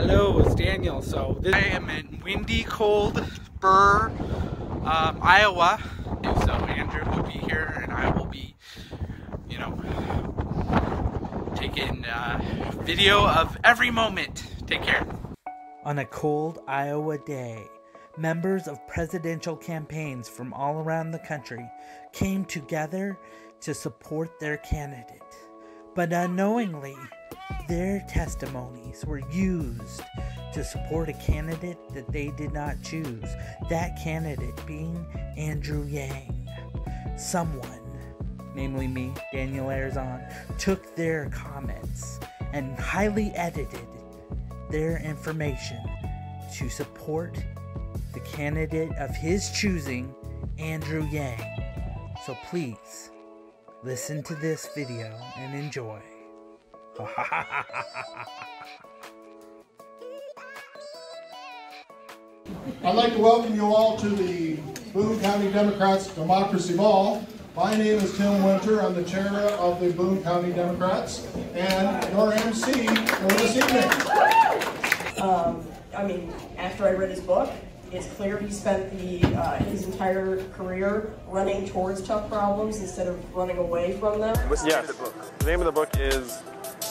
Hello, it's Daniel. I am in windy, cold Burr, Iowa. So Andrew will be here, and I will be, taking video of every moment. Take care. On a cold Iowa day, members of presidential campaigns from all around the country came together to support their candidate. But unknowingly, their testimonies were used to support a candidate that they did not choose, that candidate being Andrew Yang. Someone, namely me, Daniel Arizon, took their comments and highly edited their information to support the candidate of his choosing, Andrew Yang. So please, listen to this video and enjoy. I'd like to welcome you all to the Boone County Democrats Democracy Ball. My name is Tim Winter. I'm the chair of the Boone County Democrats and your MC for this evening. After I read his book, it's clear he spent his entire career running towards tough problems instead of running away from them. Yes, the name of the book is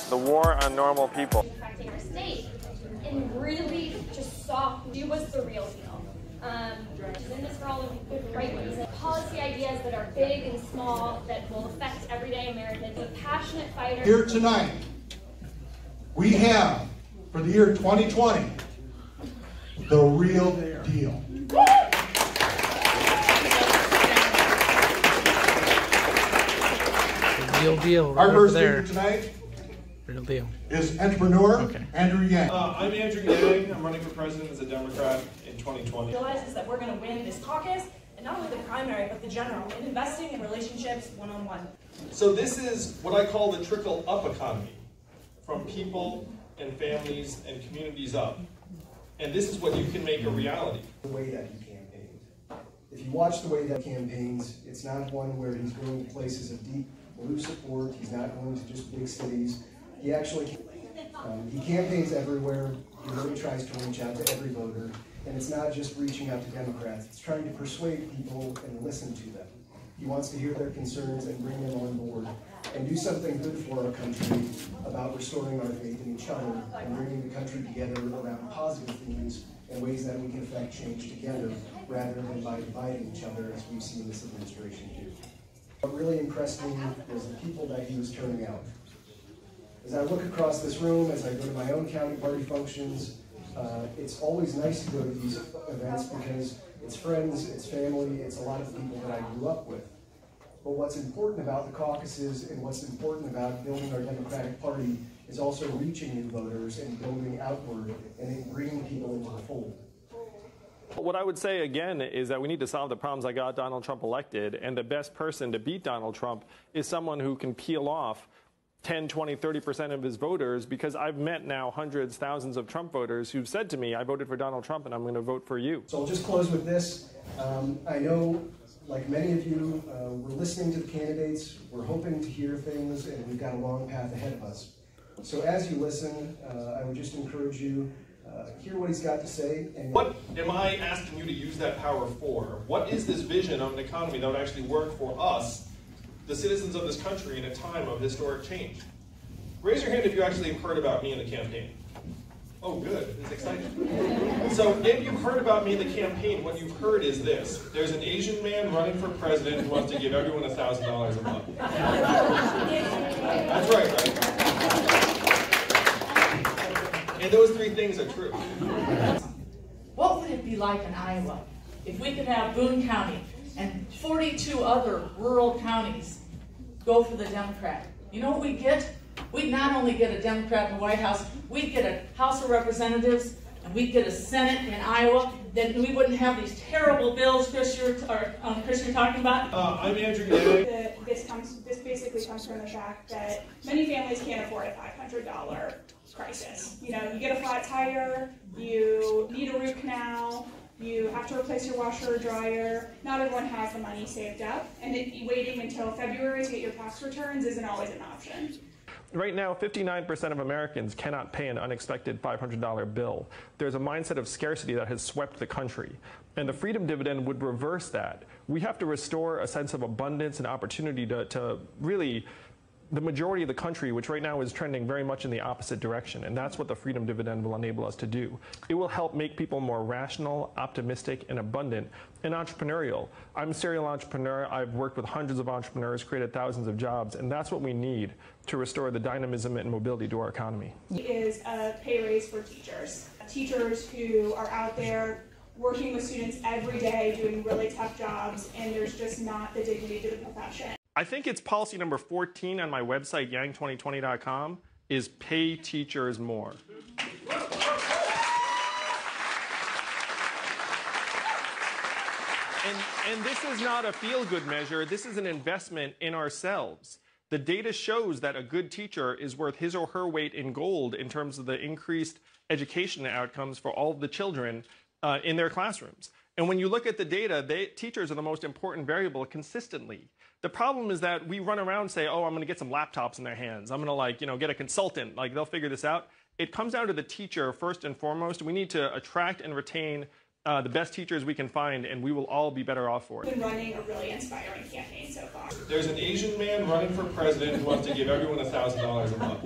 The War on Normal People. Affecting our state, and really just saw who was the real deal. She's in this for all the right reasons. Policy ideas that are big and small that will affect everyday Americans. A passionate fighter. Here tonight, we have, for the year 2020, the real deal. Real deal. Right Our first there. speaker tonight Real deal. is entrepreneur Okay. Andrew Yang. I'm Andrew Yang. I'm running for president as a Democrat in 2020. Realizes that we're going to win this caucus, and not only the primary, but the general, in investing in relationships one-on-one. So this is what I call the trickle-up economy, from people and families and communities up. And this is what you can make a reality. The way that he campaigned. If you watch the way that he campaigns, it's not one where he's going to places of deep blue support. He's not going to just big cities. He actually he campaigns everywhere. He really tries to reach out to every voter. And it's not just reaching out to Democrats. It's trying to persuade people and listen to them. He wants to hear their concerns and bring them on board and do something good for our country about restoring our faith in each other and bringing the country together around positive themes and ways that we can affect change together rather than by dividing each other as we've seen this administration do. What really impressed me was the people that he was turning out. As I look across this room, as I go to my own county party functions, it's always nice to go to these events because it's friends, it's family, it's a lot of people that I grew up with. But what's important about the caucuses and what's important about building our Democratic Party is also reaching new voters and building outward and then bringing people into the fold. What I would say again is that we need to solve the problems that got Donald Trump elected, and the best person to beat Donald Trump is someone who can peel off 10, 20, 30% of his voters, because I've met now hundreds, thousands of Trump voters who've said to me, I voted for Donald Trump and I'm going to vote for you. So I'll just close with this. I know, like many of you, we're listening to the candidates, we're hoping to hear things, and we've got a long path ahead of us. So as you listen, I would just encourage you, hear what he's got to say. And What am I asking you to use that power for? What is this vision of an economy that would actually work for us, the citizens of this country, in a time of historic change? Raise your hand if you actually have heard about me in the campaign. Oh, good. It's exciting. So if you've heard about me in the campaign, what you've heard is this. There's an Asian man running for president who wants to give everyone $1,000 a month. That's right? And those three things are true. What would it be like in Iowa if we could have Boone County and 42 other rural counties go for the Democrat? You know what we get? We'd not only get a Democrat in the White House, we'd get a House of Representatives, and we'd get a Senate in Iowa. Then we wouldn't have these terrible bills, Chris, you're talking about. I'm Andrew Yang. This basically comes from the fact that many families can't afford a $500 crisis. You know, you get a flat tire, you need a root canal, you have to replace your washer or dryer. Not everyone has the money saved up, and waiting until February to get your tax returns isn't always an option. Right now, 59% of Americans cannot pay an unexpected $500 bill. There's a mindset of scarcity that has swept the country. And the freedom dividend would reverse that. We have to restore a sense of abundance and opportunity to really the majority of the country, which right now is trending very much in the opposite direction. And that's what the freedom dividend will enable us to do. It will help make people more rational, optimistic, and abundant, and entrepreneurial. I'm a serial entrepreneur. I've worked with hundreds of entrepreneurs, created thousands of jobs, and that's what we need to restore the dynamism and mobility to our economy. Is a pay raise for teachers. Teachers who are out there working with students every day, doing really tough jobs, and there's just not the dignity to the profession. I think it's policy number 14 on my website, yang2020.com, is pay teachers more. And this is not a feel-good measure. This is an investment in ourselves. The data shows that a good teacher is worth his or her weight in gold in terms of the increased education outcomes for all of the children in their classrooms. And when you look at the data, teachers are the most important variable consistently. The problem is that we run around and say, oh, I'm going to get some laptops in their hands. I'm going to, get a consultant. Like, they'll figure this out. It comes down to the teacher first and foremost. We need to attract and retain the best teachers we can find, and we will all be better off for it. We've been running a really inspiring campaign so far. There's an Asian man running for president who wants to give everyone $1,000 a month.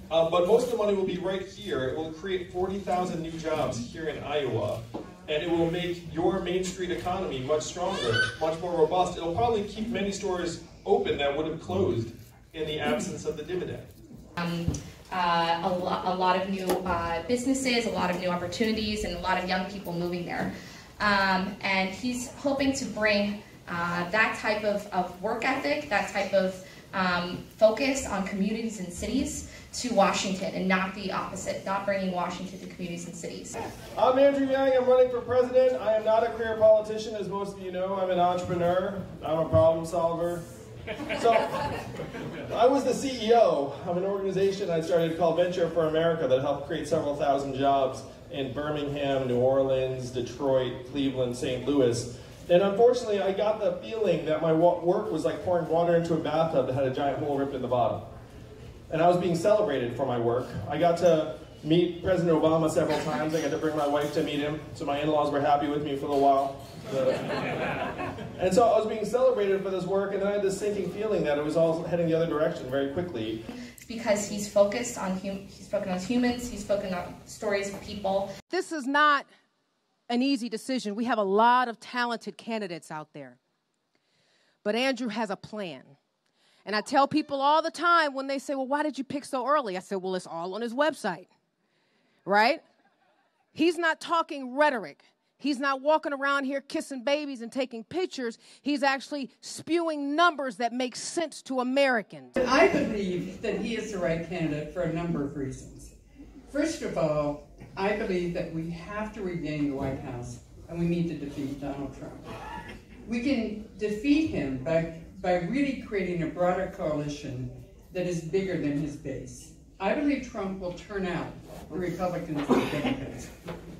But most of the money will be right here. It will create 40,000 new jobs here in Iowa. And it will make your Main Street economy much stronger, much more robust. It'll probably keep many stores open that would have closed in the absence of the dividend. A lot of new businesses, a lot of new opportunities, and a lot of young people moving there. And he's hoping to bring that type of work ethic, that type of focus on communities and cities to Washington, and not the opposite, not bringing Washington to communities and cities. I'm Andrew Yang. I'm running for president. I am not a career politician, as most of you know. I'm an entrepreneur. I'm a problem solver. So, I was the CEO of an organization I started called Venture for America that helped create several thousand jobs in Birmingham, New Orleans, Detroit, Cleveland, St. Louis. And unfortunately, I got the feeling that my work was like pouring water into a bathtub that had a giant hole ripped in the bottom. And I was being celebrated for my work. I got to meet President Obama several times. I got to bring my wife to meet him, so my in-laws were happy with me for a little while. And so I was being celebrated for this work, and then I had this sinking feeling that it was all heading the other direction very quickly. It's because he's focused on humans, he's focused on stories of people. This is not an easy decision. We have a lot of talented candidates out there. But Andrew has a plan. And I tell people all the time when they say, well, why did you pick so early? I said, well, it's all on his website, right? He's not talking rhetoric. He's not walking around here kissing babies and taking pictures. He's actually spewing numbers that make sense to Americans. I believe that he is the right candidate for a number of reasons. First of all, I believe that we have to regain the White House, and we need to defeat Donald Trump. We can defeat him by really creating a broader coalition that is bigger than his base. I believe Trump will turn out the Republicans and the Democrats.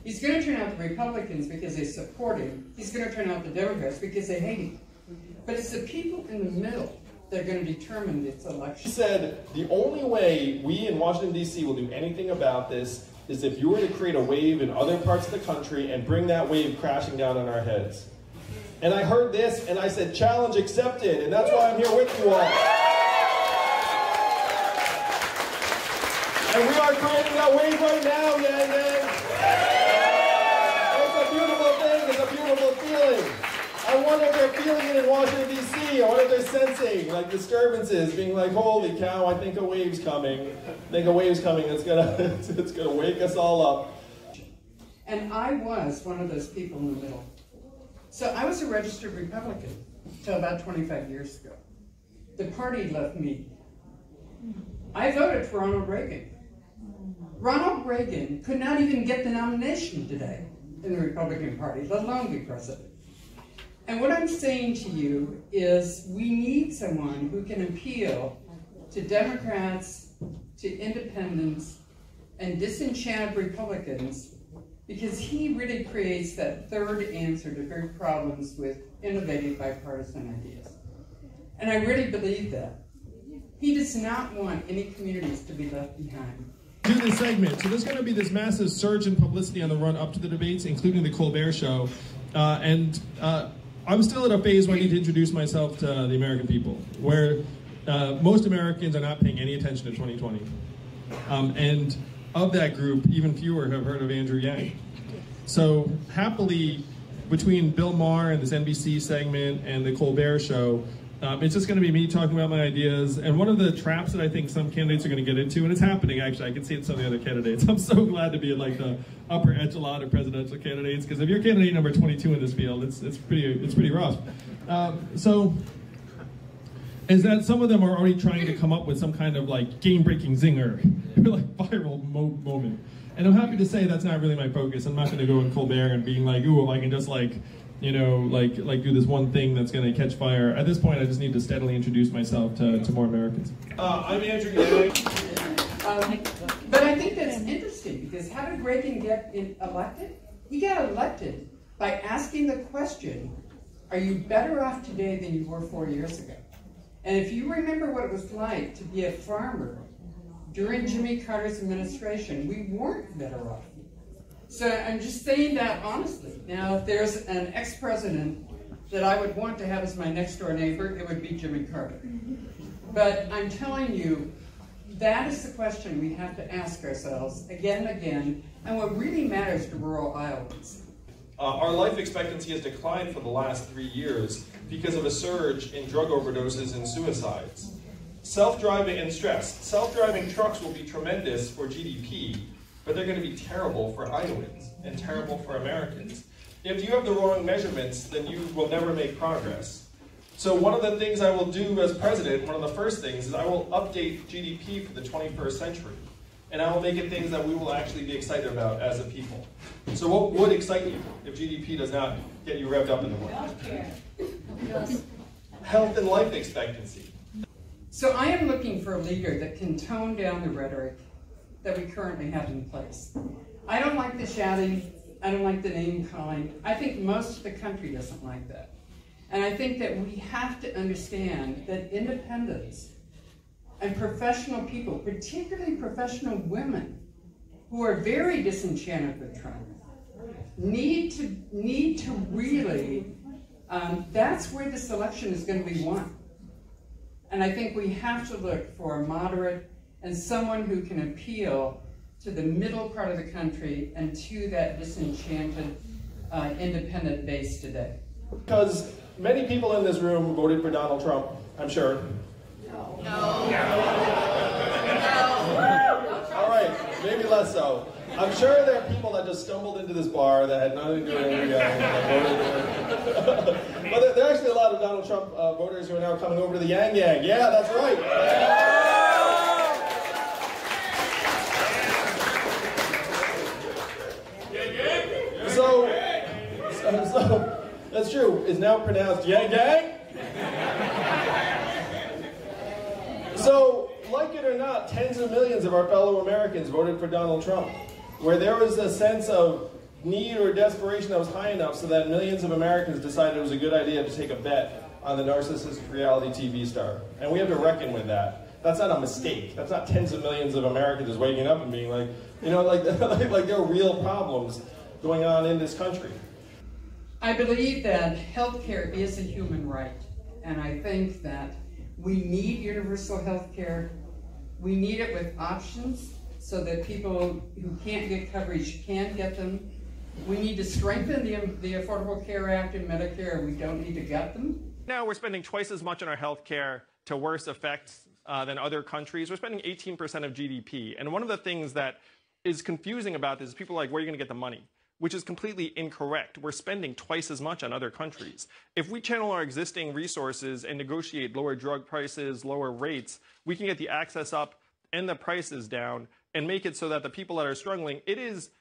He's going to turn out the Republicans because they support him. He's going to turn out the Democrats because they hate him. But it's the people in the middle that are going to determine this election. He said, the only way we in Washington, D.C. will do anything about this is if you were to create a wave in other parts of the country and bring that wave crashing down on our heads. And I heard this, and I said, challenge accepted, and that's why I'm here with you all. And we are creating that wave right now, Yang Yang. It's a beautiful thing, it's a beautiful feeling. I wonder if they're feeling it in Washington, D.C. I wonder if they're sensing, like, disturbances, being like, holy cow, I think a wave's coming. I think a wave's coming that's it's gonna wake us all up. And I was one of those people in the middle. So I was a registered Republican until about 25 years ago. The party left me. I voted for Ronald Reagan. Ronald Reagan could not even get the nomination today in the Republican Party, let alone be president. And what I'm saying to you is we need someone who can appeal to Democrats, to independents, and disenchanted Republicans, because he really creates that third answer to big problems with innovative bipartisan ideas. And I really believe that. He does not want any communities to be left behind. Do this segment. So there's going to be this massive surge in publicity on the run up to the debates, including the Colbert Show. I'm still at a phase where I need to introduce myself to the American people, where most Americans are not paying any attention to 2020. And of that group, even fewer have heard of Andrew Yang. So happily, between Bill Maher and this NBC segment and the Colbert Show, it's just going to be me talking about my ideas. And one of the traps that I think some candidates are going to get into, and it's happening actually, I can see it in some of the other candidates. I'm so glad to be in like the upper echelon of presidential candidates, because if you're candidate number 22 in this field, it's pretty rough. Is that some of them are already trying to come up with some kind of like game-breaking zinger, like viral moment. And I'm happy to say that's not really my focus. I'm not going to go in Colbert and being like, ooh, I can just like, you know, like do this one thing that's going to catch fire. At this point, I just need to steadily introduce myself to more Americans. I'm Andrew Yang. But I think that's interesting, because how did Reagan get elected? He got elected by asking the question, are you better off today than you were 4 years ago? And if you remember what it was like to be a farmer during Jimmy Carter's administration, we weren't better off. So I'm just saying that honestly. Now, if there's an ex-president that I would want to have as my next door neighbor, it would be Jimmy Carter. But I'm telling you, that is the question we have to ask ourselves again and again, and what really matters to rural Iowans. Our life expectancy has declined for the last 3 years because of a surge in drug overdoses and suicides. Self-driving and stress. Self-driving trucks will be tremendous for GDP, but they're going to be terrible for Iowans and terrible for Americans. If you have the wrong measurements, then you will never make progress. So one of the things I will do as president, one of the first things, is I will update GDP for the 21st century. And I will make it things that we will actually be excited about as a people. So what would excite you if GDP does not get you revved up in the morning? Healthcare. Health and life expectancy. So I am looking for a leader that can tone down the rhetoric that we currently have in place. I don't like the shouting. I don't like the name calling. I think most of the country doesn't like that. And I think that we have to understand that independents and professional people, particularly professional women, who are very disenchanted with Trump, need to really, that's where this election is going to be won. And I think we have to look for a moderate and someone who can appeal to the middle part of the country and to that disenchanted independent base today. Because many people in this room voted for Donald Trump, I'm sure. No. All right, maybe less so. I'm sure there are people that just stumbled into this bar that had nothing to do with anything. But there are actually a lot of Donald Trump voters who are now coming over to the Yang Yang. Yeah, that's right. So that's true. It's now pronounced Yang Yang. So, like it or not, tens of millions of our fellow Americans voted for Donald Trump, where there was a sense of need or desperation that was high enough so that millions of Americans decided it was a good idea to take a bet on the narcissistic reality TV star. And we have to reckon with that. That's not a mistake. That's not tens of millions of Americans just waking up and being like, you know, like there are real problems going on in this country. I believe that healthcare is a human right, and I think that we need universal health care. We need it with options so that people who can't get coverage can get them. We need to strengthen the Affordable Care Act and Medicare. We don't need to gut them. Now we're spending twice as much on our health care to worse effects than other countries. We're spending 18% of GDP. And one of the things that is confusing about this is people are like, where are you going to get the money? Which is completely incorrect. We're spending twice as much on other countries. If we channel our existing resources and negotiate lower drug prices, lower rates, we can get the access up and the prices down and make it so that the people that are struggling, it is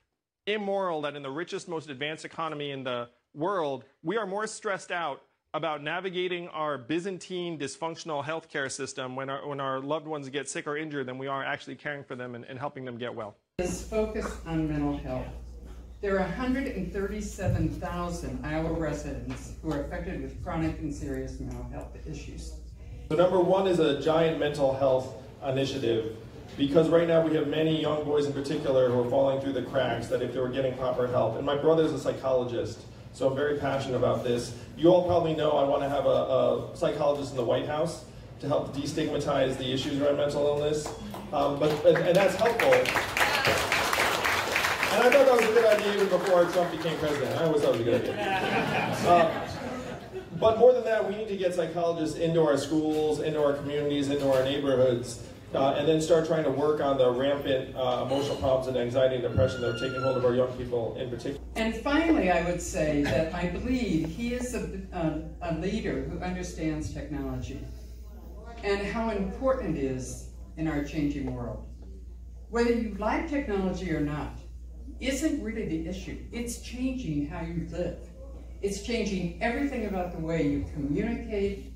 immoral that in the richest, most advanced economy in the world, we are more stressed out about navigating our Byzantine dysfunctional healthcare system when our loved ones get sick or injured than we are actually caring for them and helping them get well. This focus on mental health. There are 137,000 Iowa residents who are affected with chronic and serious mental health issues. So number one is a giant mental health initiative, because right now we have many young boys in particular who are falling through the cracks that if they were getting proper help. And my brother's a psychologist, so I'm very passionate about this. You all probably know I want to have a psychologist in the White House to help destigmatize the issues around mental illness. And that's helpful. And I thought that was a good idea even before Trump became president. I always thought it was a good idea. But more than that, we need to get psychologists into our schools, into our communities, into our neighborhoods, and then start trying to work on the rampant emotional problems and anxiety and depression that are taking hold of our young people in particular. And finally, I would say that I believe he is a leader who understands technology and how important it is in our changing world. Whether you like technology or not isn't really the issue. It's changing how you live. It's changing everything about the way you communicate.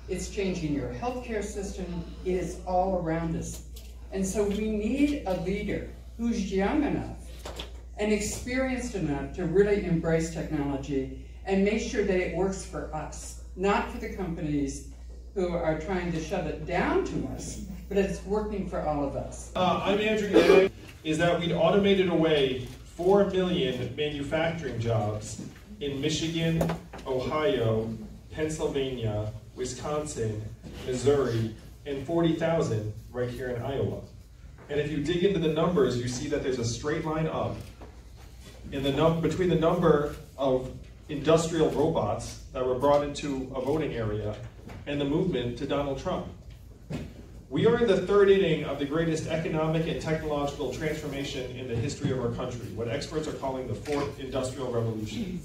It's changing your healthcare system. It is all around us. And so we need a leader who's young enough and experienced enough to really embrace technology and make sure that it works for us, not for the companies who are trying to shove it down to us, but it's working for all of us. I'm Andrew Yang, is that we'd automated away 4 million manufacturing jobs in Michigan, Ohio, Pennsylvania, Wisconsin, Missouri, and 40,000 right here in Iowa. And if you dig into the numbers, you see that there's a straight line up in between the number of industrial robots that were brought into a voting area and the movement to Donald Trump. We are in the third inning of the greatest economic and technological transformation in the history of our country, what experts are calling the fourth industrial revolution.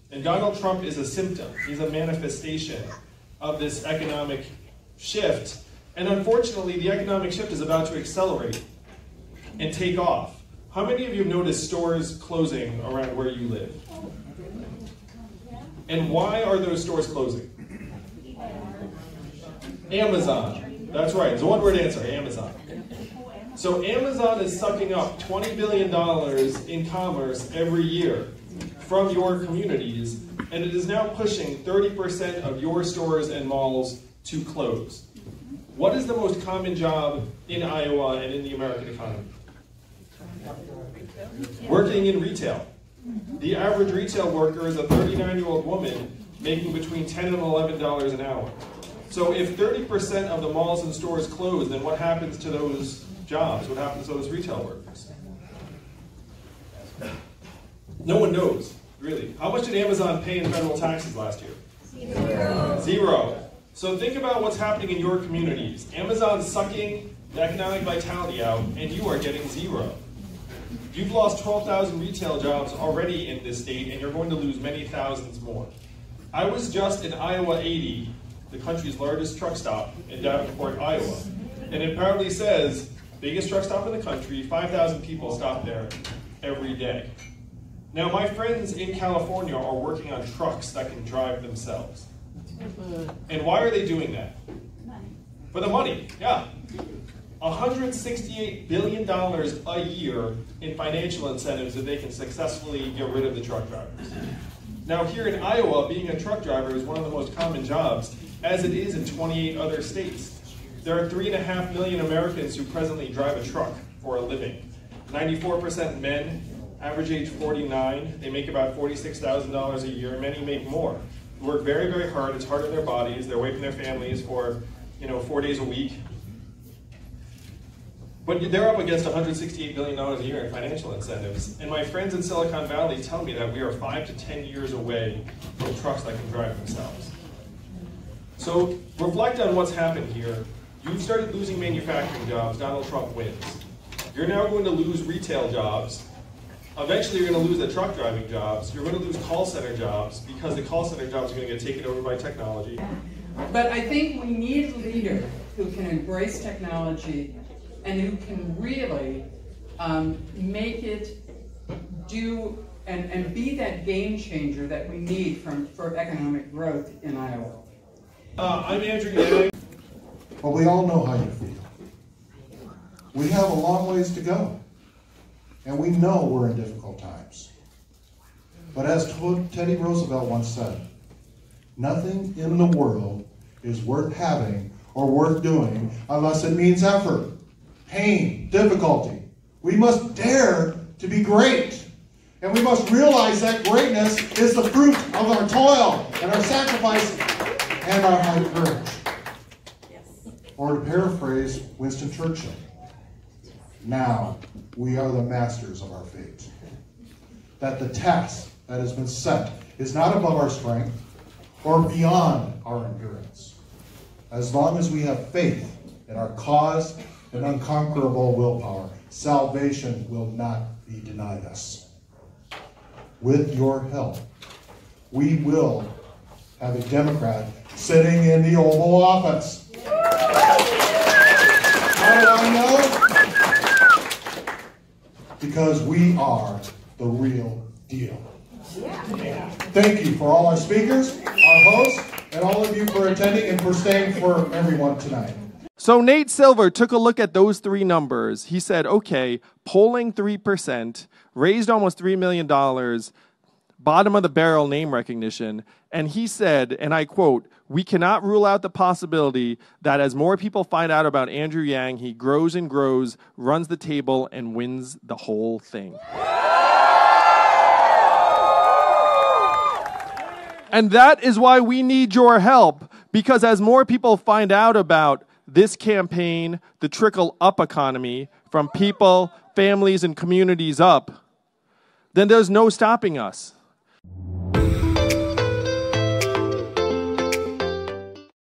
And Donald Trump is a symptom, he's a manifestation of this economic shift. And unfortunately, the economic shift is about to accelerate and take off. How many of you have noticed stores closing around where you live? And why are those stores closing? Amazon. That's right, it's a one-word answer, Amazon. So Amazon is sucking up $20 billion in commerce every year from your communities, and it is now pushing 30% of your stores and malls to close. What is the most common job in Iowa and in the American economy? Working in retail. The average retail worker is a 39-year-old woman making between $10 and $11 an hour. So if 30% of the malls and stores close, then what happens to those jobs? What happens to those retail workers? No one knows, really. How much did Amazon pay in federal taxes last year? Zero. So think about what's happening in your communities. Amazon's sucking the economic vitality out, and you are getting zero. You've lost 12,000 retail jobs already in this state, and you're going to lose many thousands more. I was just in Iowa 80, the country's largest truck stop in Davenport, Iowa. And it proudly says, biggest truck stop in the country, 5,000 people stop there every day. Now, my friends in California are working on trucks that can drive themselves. And why are they doing that? For the money, yeah. $168 billion a year in financial incentives if they can successfully get rid of the truck drivers. Now, here in Iowa, being a truck driver is one of the most common jobs, as it is in 28 other states. There are 3.5 million Americans who presently drive a truck for a living. 94% men, average age 49. They make about $46,000 a year. Many make more. They work very, very hard. It's hard on their bodies. They're away from their families for, 4 days a week. But they're up against $168 billion a year in financial incentives. And my friends in Silicon Valley tell me that we are 5 to 10 years away from trucks that can drive themselves. So reflect on what's happened here. You've started losing manufacturing jobs. Donald Trump wins. You're now going to lose retail jobs. Eventually, you're going to lose the truck driving jobs. You're going to lose call center jobs because the call center jobs are going to get taken over by technology. But I think we need a leader who can embrace technology and who can really make it do and be that game changer that we need for economic growth in Iowa. I'm Andrew Yang. Well, we all know how you feel. We have a long ways to go. And we know we're in difficult times. But as Teddy Roosevelt once said, nothing in the world is worth having or worth doing unless it means effort, pain, difficulty. We must dare to be great. And we must realize that greatness is the fruit of our toil and our sacrifice and our high courage. Or to paraphrase Winston Churchill, now we are the masters of our fate. That the task that has been set is not above our strength or beyond our endurance. As long as we have faith in our cause and unconquerable willpower, salvation will not be denied us. With your help, we will have a Democrat sitting in the Oval Office. How do I know? Because we are the real deal. Thank you for all our speakers, our hosts, and all of you for attending and for staying for everyone tonight. So Nate Silver took a look at those three numbers. He said, okay, polling 3%, raised almost $3 million, bottom of the barrel name recognition. And he said, and I quote, "We cannot rule out the possibility that as more people find out about Andrew Yang, he grows and grows, runs the table, and wins the whole thing." And that is why we need your help, because as more people find out about this campaign, the trickle-up economy, from people, families, and communities up, then there's no stopping us.